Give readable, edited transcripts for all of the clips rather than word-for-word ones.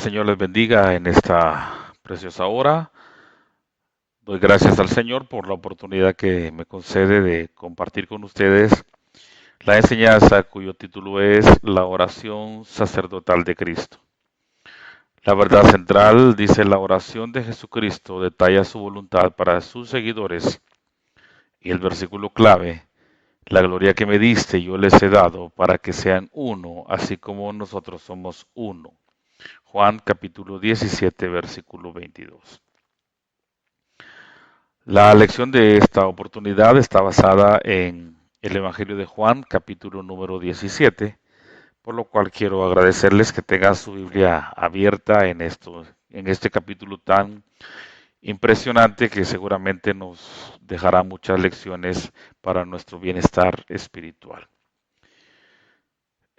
Señor les bendiga en esta preciosa hora. Doy gracias al Señor por la oportunidad que me concede de compartir con ustedes la enseñanza cuyo título es La oración sacerdotal de Cristo. La verdad central dice: la oración de Jesucristo detalla su voluntad para sus seguidores. Y el versículo clave: la gloria que me diste yo les he dado para que sean uno, así como nosotros somos uno. Juan capítulo 17, versículo 22. La lección de esta oportunidad está basada en el Evangelio de Juan, capítulo número 17, por lo cual quiero agradecerles que tengan su Biblia abierta en este capítulo tan impresionante que seguramente nos dejará muchas lecciones para nuestro bienestar espiritual.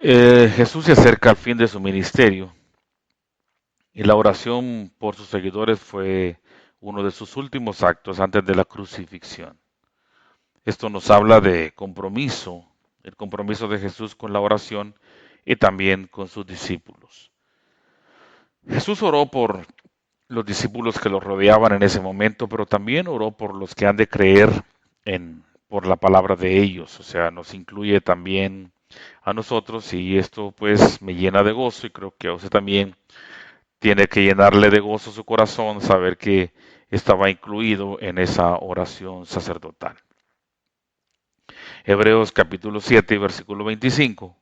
Jesús se acerca al fin de su ministerio y la oración por sus seguidores fue uno de sus últimos actos antes de la crucifixión. Esto nos habla de compromiso, el compromiso de Jesús con la oración y también con sus discípulos. Jesús oró por los discípulos que los rodeaban en ese momento, pero también oró por los que han de creer por la palabra de ellos. O sea, nos incluye también a nosotros, y esto pues me llena de gozo, y creo que a usted también tiene que llenarle de gozo su corazón saber que estaba incluido en esa oración sacerdotal. Hebreos capítulo 7, versículo 25,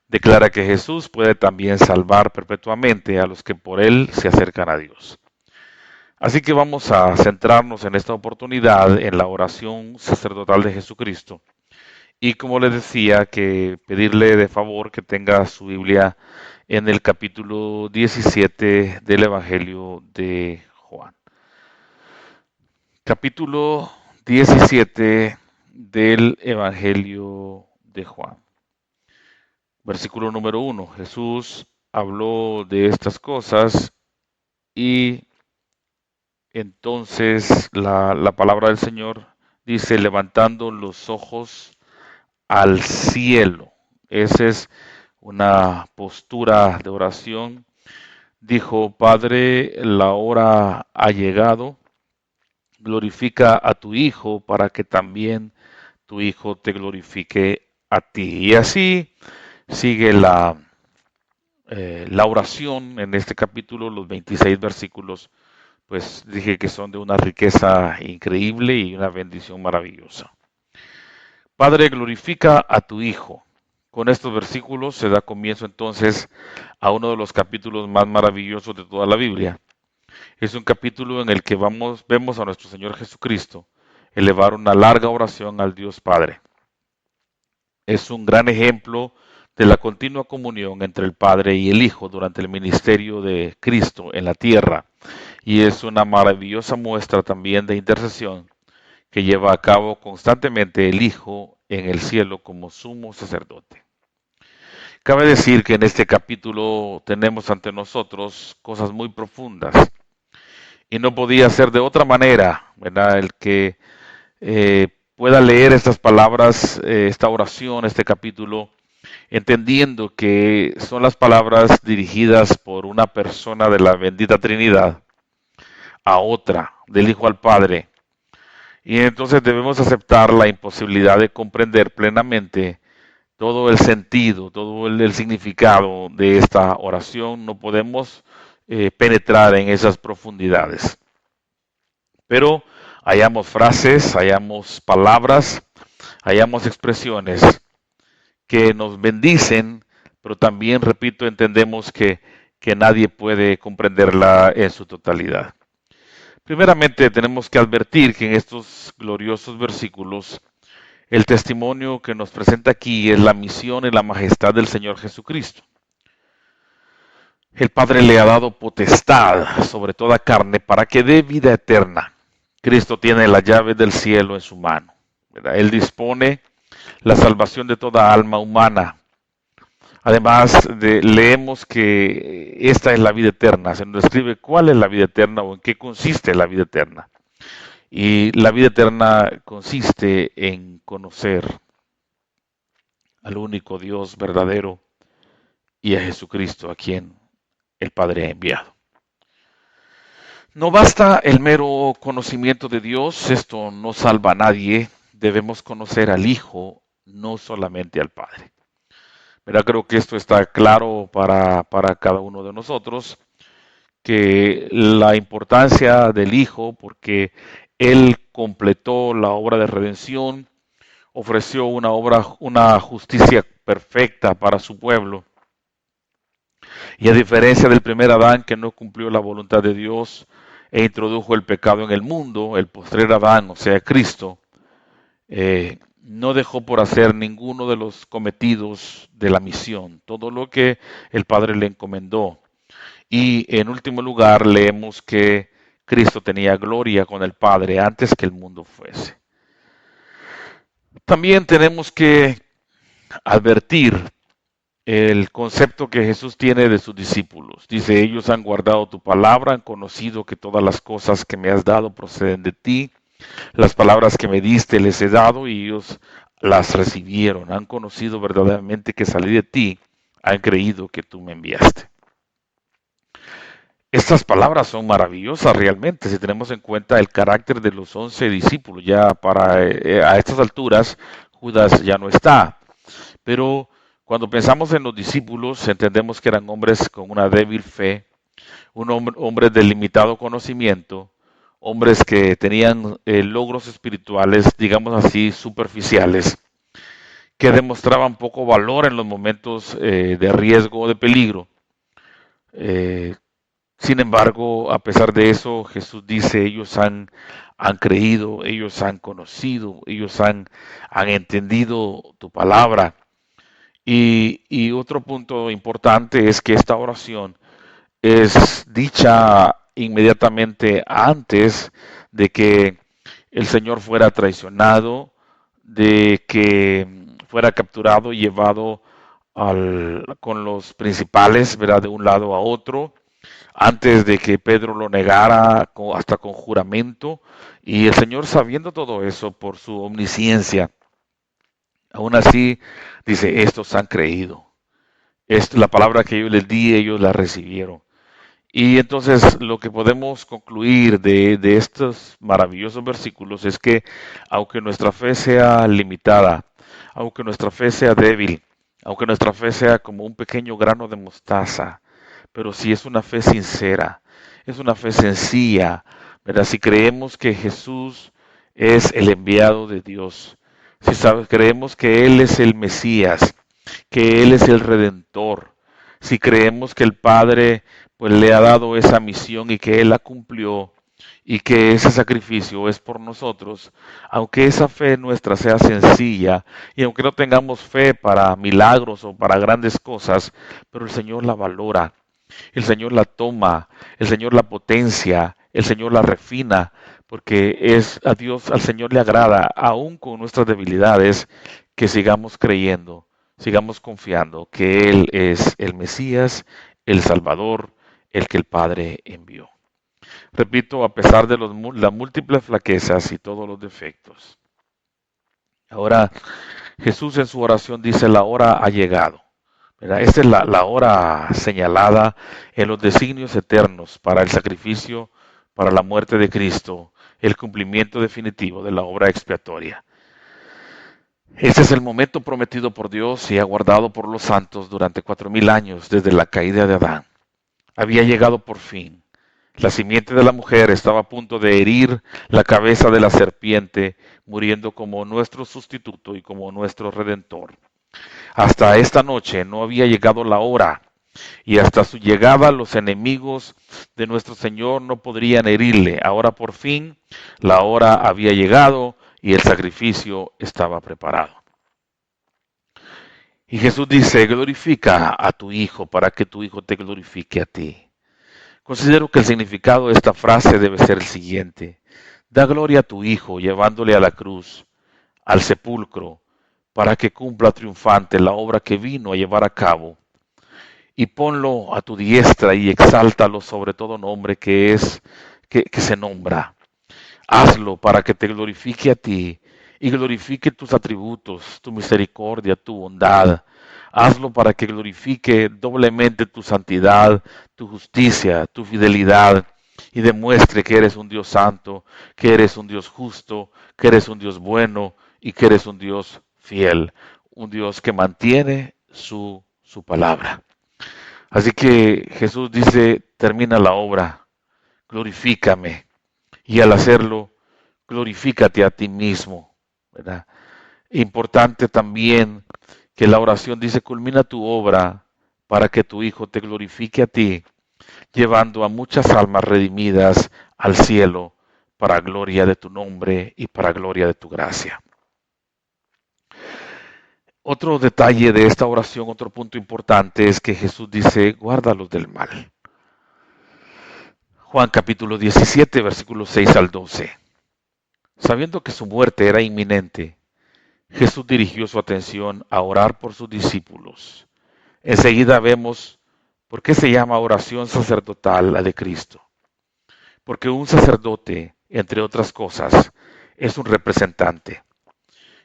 declara que Jesús puede también salvar perpetuamente a los que por él se acercan a Dios. Así que vamos a centrarnos en esta oportunidad en la oración sacerdotal de Jesucristo. Y como les decía, que pedirle de favor que tenga su Biblia en el capítulo 17 del Evangelio de Juan. Capítulo 17 del Evangelio de Juan. Versículo número 1. Jesús habló de estas cosas y entonces la palabra del Señor dice: levantando los ojos al cielo. Esa es una postura de oración. Dijo: Padre, la hora ha llegado. Glorifica a tu Hijo para que también tu Hijo te glorifique a ti. Y así sigue la oración en este capítulo. Los 26 versículos, pues dije que son de una riqueza increíble y una bendición maravillosa. Padre, glorifica a tu Hijo. Con estos versículos se da comienzo entonces a uno de los capítulos más maravillosos de toda la Biblia. Es un capítulo en el que vemos a nuestro Señor Jesucristo elevar una larga oración al Dios Padre. Es un gran ejemplo de la continua comunión entre el Padre y el Hijo durante el ministerio de Cristo en la tierra, y es una maravillosa muestra también de intercesión que lleva a cabo constantemente el Hijo en el cielo como sumo sacerdote. Cabe decir que en este capítulo tenemos ante nosotros cosas muy profundas, y no podía ser de otra manera, ¿verdad? El que pueda leer estas palabras, esta oración, este capítulo, entendiendo que son las palabras dirigidas por una persona de la bendita Trinidad a otra, del Hijo al Padre. Y entonces debemos aceptar la imposibilidad de comprender plenamente todo el sentido, todo el significado de esta oración. No podemos penetrar en esas profundidades. Pero hallamos frases, hallamos palabras, hallamos expresiones que nos bendicen, pero también, repito, entendemos que nadie puede comprenderla en su totalidad. Primeramente, tenemos que advertir que en estos gloriosos versículos, el testimonio que nos presenta aquí es la misión y la majestad del Señor Jesucristo. El Padre le ha dado potestad sobre toda carne para que dé vida eterna. Cristo tiene las llaves del cielo en su mano, ¿verdad? Él dispone la salvación de toda alma humana. Además, leemos que esta es la vida eterna. Se nos describe cuál es la vida eterna o en qué consiste la vida eterna. Y la vida eterna consiste en conocer al único Dios verdadero y a Jesucristo, a quien el Padre ha enviado. No basta el mero conocimiento de Dios, esto no salva a nadie, debemos conocer al Hijo, no solamente al Padre. Pero creo que esto está claro para cada uno de nosotros, que la importancia del Hijo, porque Él completó la obra de redención, ofreció una justicia perfecta para su pueblo. Y a diferencia del primer Adán que no cumplió la voluntad de Dios e introdujo el pecado en el mundo, el postrer Adán, o sea, Cristo, no dejó por hacer ninguno de los cometidos de la misión, todo lo que el Padre le encomendó. Y en último lugar leemos que Cristo tenía gloria con el Padre antes que el mundo fuese. También tenemos que advertir el concepto que Jesús tiene de sus discípulos. Dice, ellos han guardado tu palabra, han conocido que todas las cosas que me has dado proceden de ti. Las palabras que me diste les he dado y ellos las recibieron. Han conocido verdaderamente que salí de ti, han creído que tú me enviaste. Estas palabras son maravillosas realmente si tenemos en cuenta el carácter de los 11 discípulos. Ya a estas alturas Judas ya no está, pero cuando pensamos en los discípulos entendemos que eran hombres con una débil fe, hombres de limitado conocimiento, hombres que tenían logros espirituales, digamos así, superficiales, que demostraban poco valor en los momentos de riesgo o de peligro. Sin embargo, a pesar de eso, Jesús dice, ellos han creído, ellos han conocido, ellos han entendido tu palabra. Y otro punto importante es que esta oración es dicha inmediatamente antes de que el Señor fuera traicionado, de que fuera capturado y llevado con los principales, ¿verdad? De un lado a otro, antes de que Pedro lo negara hasta con juramento. Y el Señor, sabiendo todo eso por su omnisciencia, aún así dice, estos han creído. La palabra que yo les di, ellos la recibieron. Y entonces lo que podemos concluir de estos maravillosos versículos es que aunque nuestra fe sea limitada, aunque nuestra fe sea débil, aunque nuestra fe sea como un pequeño grano de mostaza, pero si es una fe sincera, es una fe sencilla, ¿verdad? Si creemos que Jesús es el enviado de Dios, si creemos que Él es el Mesías, que Él es el Redentor, si creemos que el Padre pues le ha dado esa misión y que Él la cumplió y que ese sacrificio es por nosotros, aunque esa fe nuestra sea sencilla y aunque no tengamos fe para milagros o para grandes cosas, pero el Señor la valora, el Señor la toma, el Señor la potencia, el Señor la refina, porque es a Dios, al Señor le agrada, aún con nuestras debilidades, que sigamos creyendo, sigamos confiando que Él es el Mesías, el Salvador, el que el Padre envió. Repito, a pesar de las múltiples flaquezas y todos los defectos. Ahora, Jesús en su oración dice, la hora ha llegado. ¿Verdad? Esta es la hora señalada en los designios eternos para el sacrificio, para la muerte de Cristo, el cumplimiento definitivo de la obra expiatoria. Este es el momento prometido por Dios y aguardado por los santos durante 4000 años desde la caída de Adán. Había llegado por fin. La simiente de la mujer estaba a punto de herir la cabeza de la serpiente, muriendo como nuestro sustituto y como nuestro redentor. Hasta esta noche no había llegado la hora, y hasta su llegada los enemigos de nuestro Señor no podrían herirle. Ahora por fin la hora había llegado y el sacrificio estaba preparado. Y Jesús dice, glorifica a tu Hijo para que tu Hijo te glorifique a ti. Considero que el significado de esta frase debe ser el siguiente. Da gloria a tu Hijo llevándole a la cruz, al sepulcro, para que cumpla triunfante la obra que vino a llevar a cabo. Y ponlo a tu diestra y exáltalo sobre todo nombre que se nombra. Hazlo para que te glorifique a ti y glorifique tus atributos, tu misericordia, tu bondad. Hazlo para que glorifique doblemente tu santidad, tu justicia, tu fidelidad y demuestre que eres un Dios santo, que eres un Dios justo, que eres un Dios bueno y que eres un Dios fiel, un Dios que mantiene su palabra. Así que Jesús dice, termina la obra, glorifícame, y al hacerlo, glorifícate a ti mismo, ¿verdad? Importante también que la oración dice, culmina tu obra para que tu Hijo te glorifique a ti, llevando a muchas almas redimidas al cielo para gloria de tu nombre y para gloria de tu gracia. Otro detalle de esta oración, otro punto importante es que Jesús dice, guárdalos del mal. Juan capítulo 17, versículos 6 al 12. Sabiendo que su muerte era inminente, Jesús dirigió su atención a orar por sus discípulos. Enseguida vemos por qué se llama oración sacerdotal la de Cristo. Porque un sacerdote, entre otras cosas, es un representante.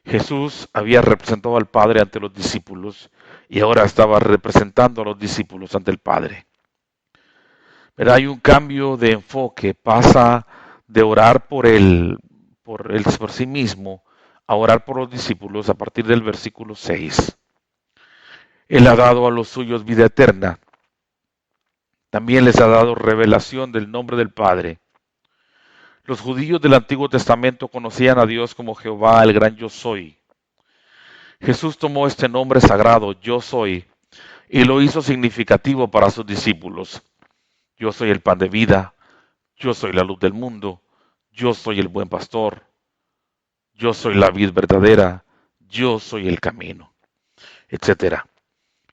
Jesús había representado al Padre ante los discípulos y ahora estaba representando a los discípulos ante el Padre. Pero hay un cambio de enfoque, pasa de orar por sí mismo a orar por los discípulos a partir del versículo 6. Él ha dado a los suyos vida eterna. También les ha dado revelación del nombre del Padre. Los judíos del Antiguo Testamento conocían a Dios como Jehová, el gran yo soy. Jesús tomó este nombre sagrado, yo soy, y lo hizo significativo para sus discípulos. Yo soy el pan de vida, yo soy la luz del mundo, yo soy el buen pastor, yo soy la vid verdadera, yo soy el camino, etc.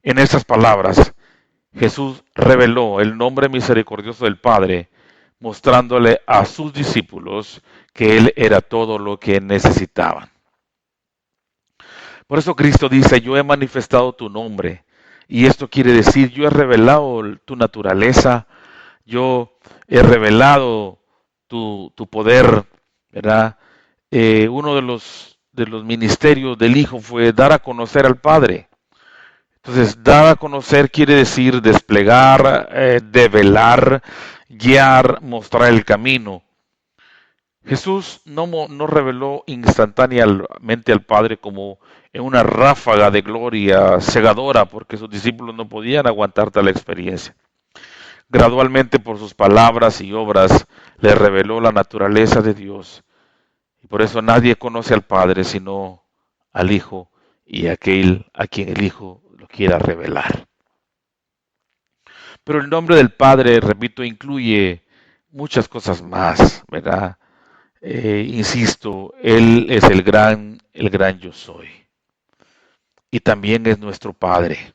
En estas palabras, Jesús reveló el nombre misericordioso del Padre, mostrándole a sus discípulos que Él era todo lo que necesitaban. Por eso Cristo dice, yo he manifestado tu nombre, y esto quiere decir, yo he revelado tu naturaleza, yo he revelado tu poder, ¿verdad? Uno de los ministerios del Hijo fue dar a conocer al Padre. Entonces, dar a conocer quiere decir desplegar, develar, guiar, mostrar el camino. Jesús no reveló instantáneamente al Padre como en una ráfaga de gloria cegadora, porque sus discípulos no podían aguantar tal experiencia. Gradualmente, por sus palabras y obras, le reveló la naturaleza de Dios. Y por eso nadie conoce al Padre sino al Hijo y aquel a quien el Hijo lo quiera revelar. Pero el nombre del Padre, repito, incluye muchas cosas más, ¿verdad? Insisto, Él es el gran yo soy. Y también es nuestro Padre.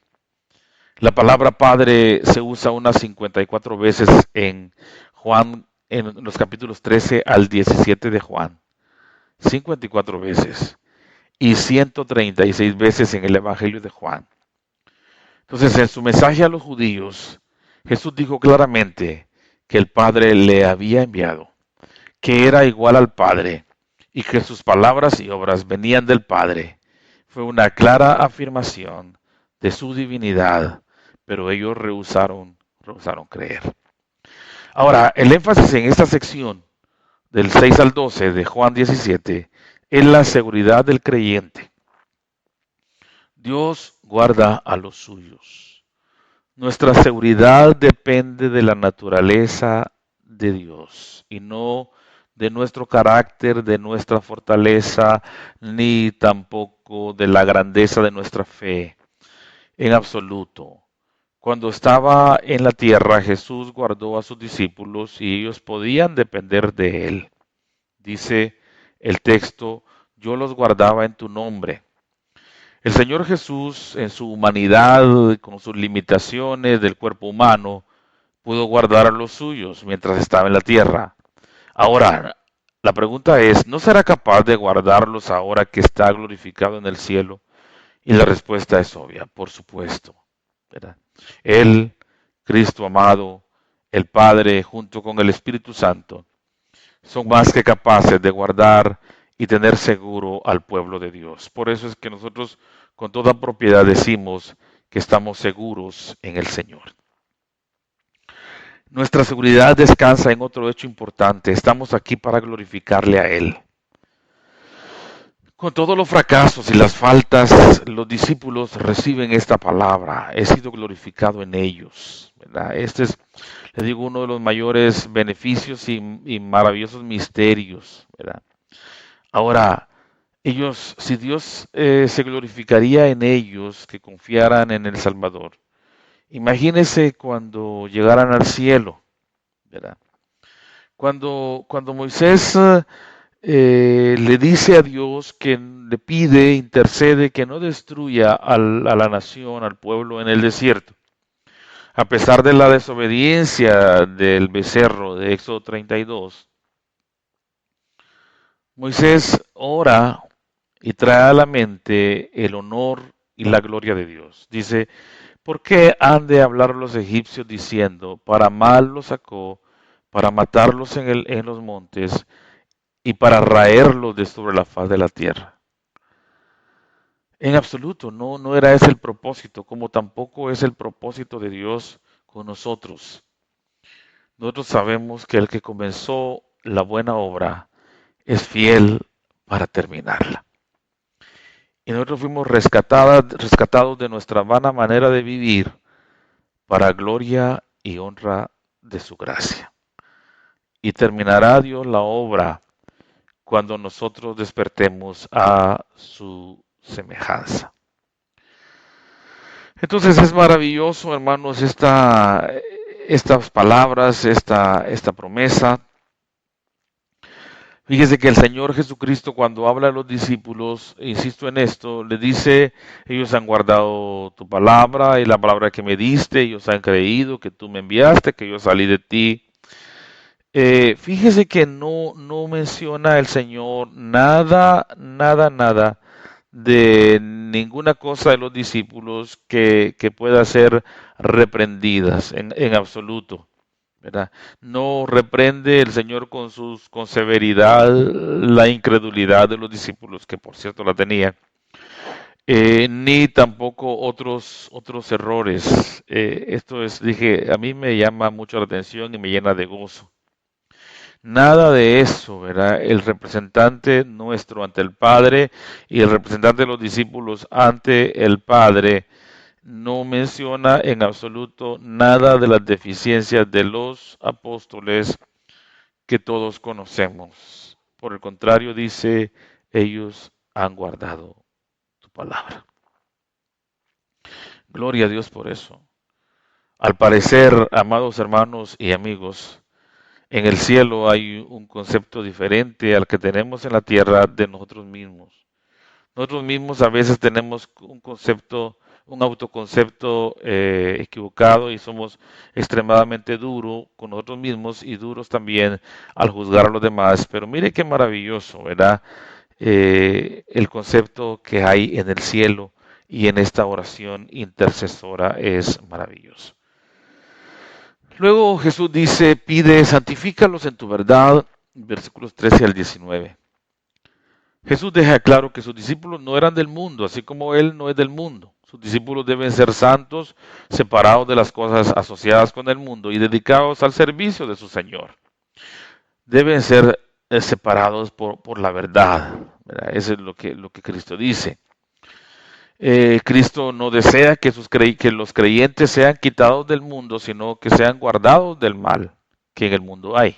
La palabra Padre se usa unas 54 veces en Juan, en los capítulos 13 al 17 de Juan. 54 veces. Y 136 veces en el Evangelio de Juan. Entonces, en su mensaje a los judíos, Jesús dijo claramente que el Padre le había enviado, que era igual al Padre y que sus palabras y obras venían del Padre. Fue una clara afirmación de su divinidad, pero ellos rehusaron creer. Ahora, el énfasis en esta sección, del 6 al 12 de Juan 17, es la seguridad del creyente. Dios guarda a los suyos. Nuestra seguridad depende de la naturaleza de Dios y no de nuestro carácter, de nuestra fortaleza, ni tampoco de la grandeza de nuestra fe, en absoluto. Cuando estaba en la tierra, Jesús guardó a sus discípulos y ellos podían depender de Él. Dice el texto, yo los guardaba en tu nombre. El Señor Jesús, en su humanidad, con sus limitaciones del cuerpo humano, pudo guardar a los suyos mientras estaba en la tierra. Ahora, la pregunta es, ¿no será capaz de guardarlos ahora que está glorificado en el cielo? Y la respuesta es obvia, por supuesto, ¿verdad? Él, Cristo amado, el Padre, junto con el Espíritu Santo, son más que capaces de guardar y tener seguro al pueblo de Dios. Por eso es que nosotros con toda propiedad decimos que estamos seguros en el Señor. Nuestra seguridad descansa en otro hecho importante. Estamos aquí para glorificarle a Él. Con todos los fracasos y las faltas, los discípulos reciben esta palabra. He sido glorificado en ellos, ¿verdad? Este es, le digo, uno de los mayores beneficios y maravillosos misterios, ¿verdad? Ahora, ellos, si Dios se glorificaría en ellos que confiaran en el Salvador, imagínense cuando llegaran al cielo, ¿verdad? Cuando Moisés le dice a Dios que le pide, intercede que no destruya a la nación, al pueblo en el desierto, a pesar de la desobediencia del becerro de Éxodo 32, Moisés ora y trae a la mente el honor y la gloria de Dios. Dice, ¿por qué han de hablar los egipcios diciendo, para mal los sacó, para matarlos en los montes y para raerlos de sobre la faz de la tierra? En absoluto, no era ese el propósito, como tampoco es el propósito de Dios con nosotros. Nosotros sabemos que el que comenzó la buena obra es fiel para terminarla. Y nosotros fuimos rescatados de nuestra vana manera de vivir para gloria y honra de su gracia. Y terminará Dios la obra cuando nosotros despertemos a su semejanza. Entonces es maravilloso, hermanos, estas palabras, esta promesa. Fíjese que el Señor Jesucristo, cuando habla a los discípulos, insisto en esto, le dice, ellos han guardado tu palabra y la palabra que me diste, ellos han creído que tú me enviaste, que yo salí de ti. Fíjese que no menciona el Señor nada de ninguna cosa de los discípulos que pueda ser reprendidas en absoluto, ¿verdad? No reprende el Señor con severidad la incredulidad de los discípulos, que por cierto la tenían, ni tampoco otros errores. Esto es, dije, a mí me llama mucho la atención y me llena de gozo. Nada de eso, ¿verdad? El representante nuestro ante el Padre y el representante de los discípulos ante el Padre no menciona en absoluto nada de las deficiencias de los apóstoles que todos conocemos. Por el contrario, dice, ellos han guardado tu palabra. Gloria a Dios por eso. Al parecer, amados hermanos y amigos, en el cielo hay un concepto diferente al que tenemos en la tierra de nosotros mismos. Nosotros mismos a veces tenemos un autoconcepto equivocado y somos extremadamente duros con nosotros mismos y duros también al juzgar a los demás. Pero mire qué maravilloso, ¿verdad? El concepto que hay en el cielo y en esta oración intercesora es maravilloso. Luego Jesús dice, pide, santifícalos en tu verdad, versículos 13 al 19. Jesús deja claro que sus discípulos no eran del mundo, así como Él no es del mundo. Sus discípulos deben ser santos, separados de las cosas asociadas con el mundo y dedicados al servicio de su Señor. Deben ser separados por la verdad, ¿verdad? Eso es lo que Cristo dice. Cristo no desea que los creyentes sean quitados del mundo, sino que sean guardados del mal que en el mundo hay.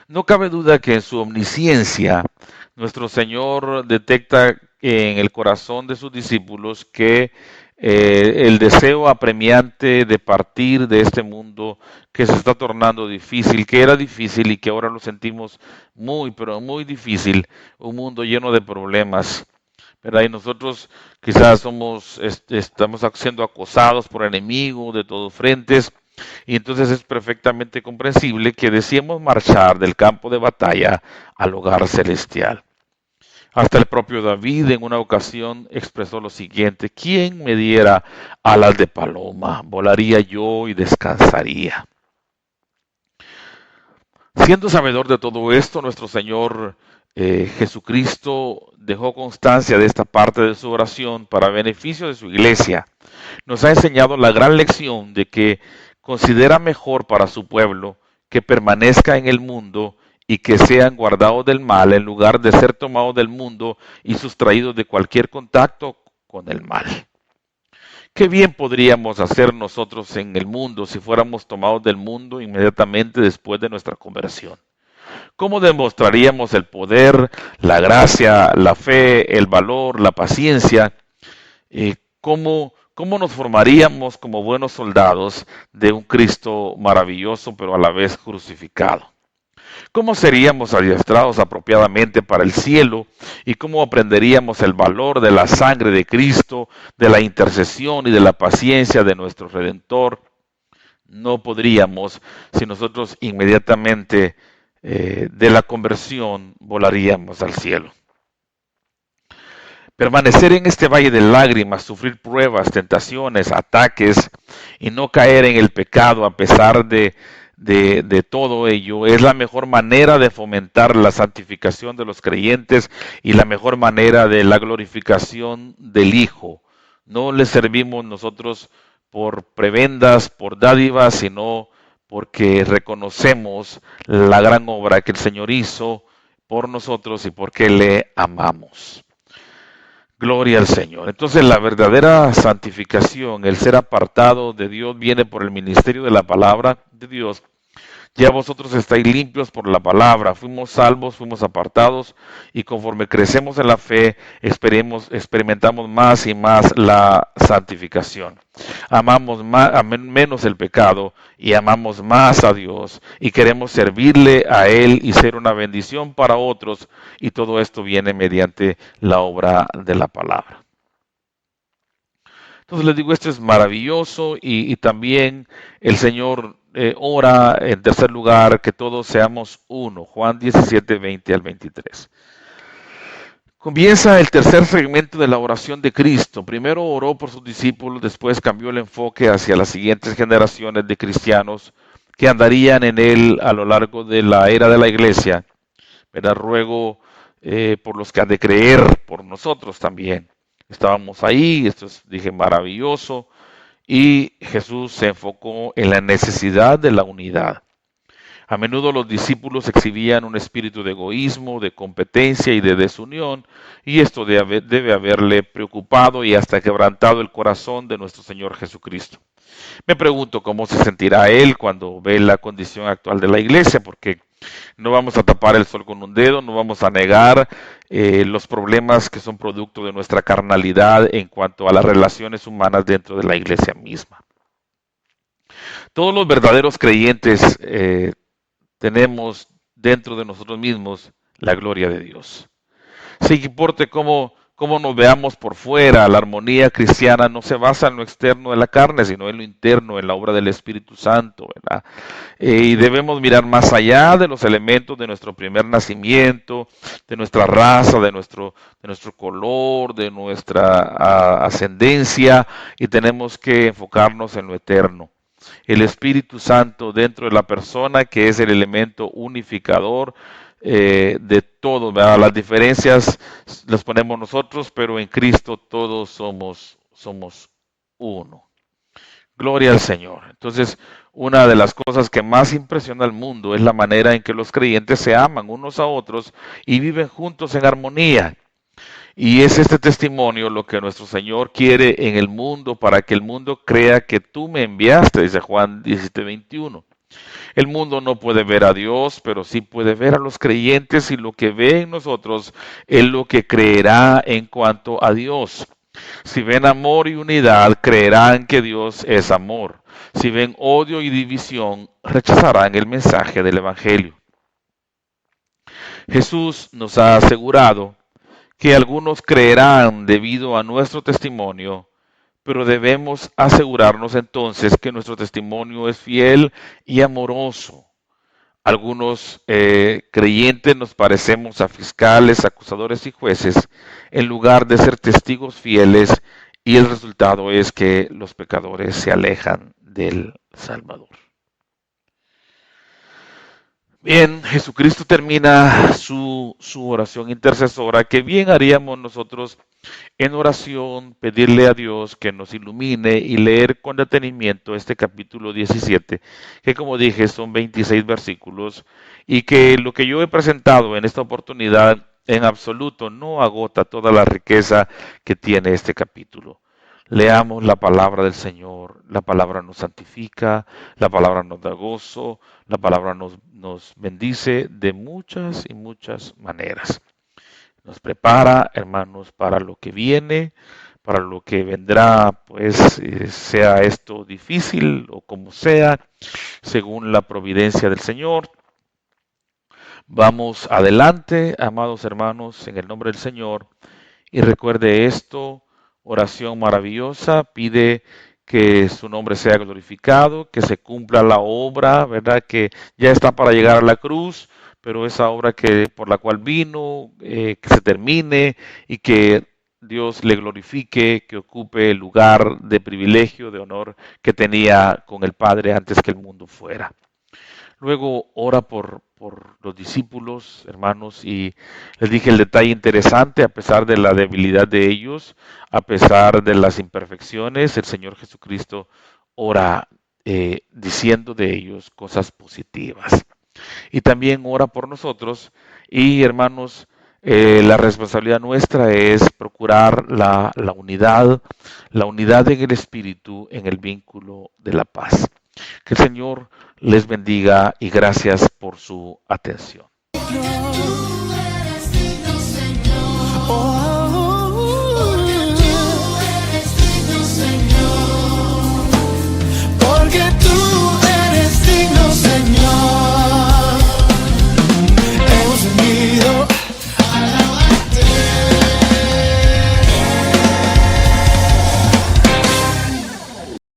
No cabe duda que en su omnisciencia nuestro Señor detecta en el corazón de sus discípulos que el deseo apremiante de partir de este mundo que se está tornando difícil, que era difícil y que ahora lo sentimos pero muy difícil, un mundo lleno de problemas, ¿verdad? Y nosotros quizás estamos siendo acosados por enemigos de todos frentes, y entonces es perfectamente comprensible que deseemos marchar del campo de batalla al hogar celestial. Hasta el propio David en una ocasión expresó lo siguiente: ¿quién me diera alas de paloma? Volaría yo y descansaría. Siendo sabedor de todo esto, nuestro Señor Jesucristo dejó constancia de esta parte de su oración para beneficio de su iglesia. Nos ha enseñado la gran lección de que considera mejor para su pueblo que permanezca en el mundo y que sean guardados del mal en lugar de ser tomados del mundo y sustraídos de cualquier contacto con el mal. ¿Qué bien podríamos hacer nosotros en el mundo si fuéramos tomados del mundo inmediatamente después de nuestra conversión? ¿Cómo demostraríamos el poder, la gracia, la fe, el valor, la paciencia? ¿Cómo nos formaríamos como buenos soldados de un Cristo maravilloso pero a la vez crucificado? ¿Cómo seríamos adiestrados apropiadamente para el cielo? ¿Y cómo aprenderíamos el valor de la sangre de Cristo, de la intercesión y de la paciencia de nuestro Redentor? No podríamos si nosotros inmediatamente de la conversión volaríamos al cielo. Permanecer en este valle de lágrimas, sufrir pruebas, tentaciones, ataques y no caer en el pecado a pesar de todo ello es la mejor manera de fomentar la santificación de los creyentes y la mejor manera de la glorificación del Hijo. No le servimos nosotros por prebendas, por dádivas, sino porque reconocemos la gran obra que el Señor hizo por nosotros y porque le amamos. Gloria al Señor. Entonces la verdadera santificación, el ser apartado de Dios, viene por el ministerio de la palabra de Dios. Ya vosotros estáis limpios por la palabra, fuimos salvos, fuimos apartados y conforme crecemos en la fe, experimentamos más y más la santificación. Amamos menos el pecado y amamos más a Dios y queremos servirle a Él y ser una bendición para otros, y todo esto viene mediante la obra de la palabra. Entonces les digo, esto es maravilloso y también el Señor ora en tercer lugar que todos seamos uno. Juan 17, 20 al 23. Comienza el tercer segmento de la oración de Cristo. Primero oró por sus discípulos, después cambió el enfoque hacia las siguientes generaciones de cristianos que andarían en Él a lo largo de la era de la iglesia. ¿Verdad? Ruego por los que han de creer, por nosotros también. Estábamos ahí, esto es, dije, maravilloso, y Jesús se enfocó en la necesidad de la unidad. A menudo los discípulos exhibían un espíritu de egoísmo, de competencia y de desunión, y esto debe haberle preocupado y hasta quebrantado el corazón de nuestro Señor Jesucristo. Me pregunto cómo se sentirá Él cuando ve la condición actual de la iglesia, porque no vamos a tapar el sol con un dedo, no vamos a negar los problemas que son producto de nuestra carnalidad en cuanto a las relaciones humanas dentro de la iglesia misma. Todos los verdaderos creyentes tenemos dentro de nosotros mismos la gloria de Dios. Sin importe cómo nos veamos por fuera, la armonía cristiana no se basa en lo externo de la carne, sino en lo interno, en la obra del Espíritu Santo, ¿verdad? Y debemos mirar más allá de los elementos de nuestro primer nacimiento, de nuestra raza, de nuestro color, de nuestra ascendencia, y tenemos que enfocarnos en lo eterno. El Espíritu Santo dentro de la persona, que es el elemento unificador de todo, ¿verdad? Las diferencias las ponemos nosotros, pero en Cristo todos somos uno. Gloria al Señor. Entonces, una de las cosas que más impresiona al mundo es la manera en que los creyentes se aman unos a otros y viven juntos en armonía. Y es este testimonio lo que nuestro Señor quiere en el mundo, para que el mundo crea que tú me enviaste, dice Juan 17:21. El mundo no puede ver a Dios, pero sí puede ver a los creyentes, y lo que ve en nosotros es lo que creerá en cuanto a Dios. Si ven amor y unidad, creerán que Dios es amor. Si ven odio y división, rechazarán el mensaje del Evangelio. Jesús nos ha asegurado que algunos creerán debido a nuestro testimonio, pero debemos asegurarnos entonces que nuestro testimonio es fiel y amoroso. Algunos creyentes nos parecemos a fiscales, acusadores y jueces en lugar de ser testigos fieles, y el resultado es que los pecadores se alejan del Salvador. Bien, Jesucristo termina su oración intercesora, que bien haríamos nosotros en oración pedirle a Dios que nos ilumine y leer con detenimiento este capítulo 17, que como dije son 26 versículos y que lo que yo he presentado en esta oportunidad en absoluto no agota toda la riqueza que tiene este capítulo. Leamos la palabra del Señor, la palabra nos santifica, la palabra nos da gozo, la palabra nos bendice de muchas y muchas maneras. Nos prepara, hermanos, para lo que viene, para lo que vendrá, pues sea esto difícil o como sea, según la providencia del Señor. Vamos adelante, amados hermanos, en el nombre del Señor. Y recuerde esto, oración maravillosa, pide que su nombre sea glorificado, que se cumpla la obra, ¿verdad? Que ya está para llegar a la cruz, pero esa obra que por la cual vino, que se termine y que Dios le glorifique, que ocupe el lugar de privilegio, de honor que tenía con el Padre antes que el mundo fuera. Luego ora por los discípulos, hermanos, y les dije el detalle interesante, a pesar de la debilidad de ellos, a pesar de las imperfecciones, el Señor Jesucristo ora diciendo de ellos cosas positivas. Y también ora por nosotros y, hermanos, la responsabilidad nuestra es procurar la unidad en el espíritu, en el vínculo de la paz. Que el Señor les bendiga y gracias por su atención.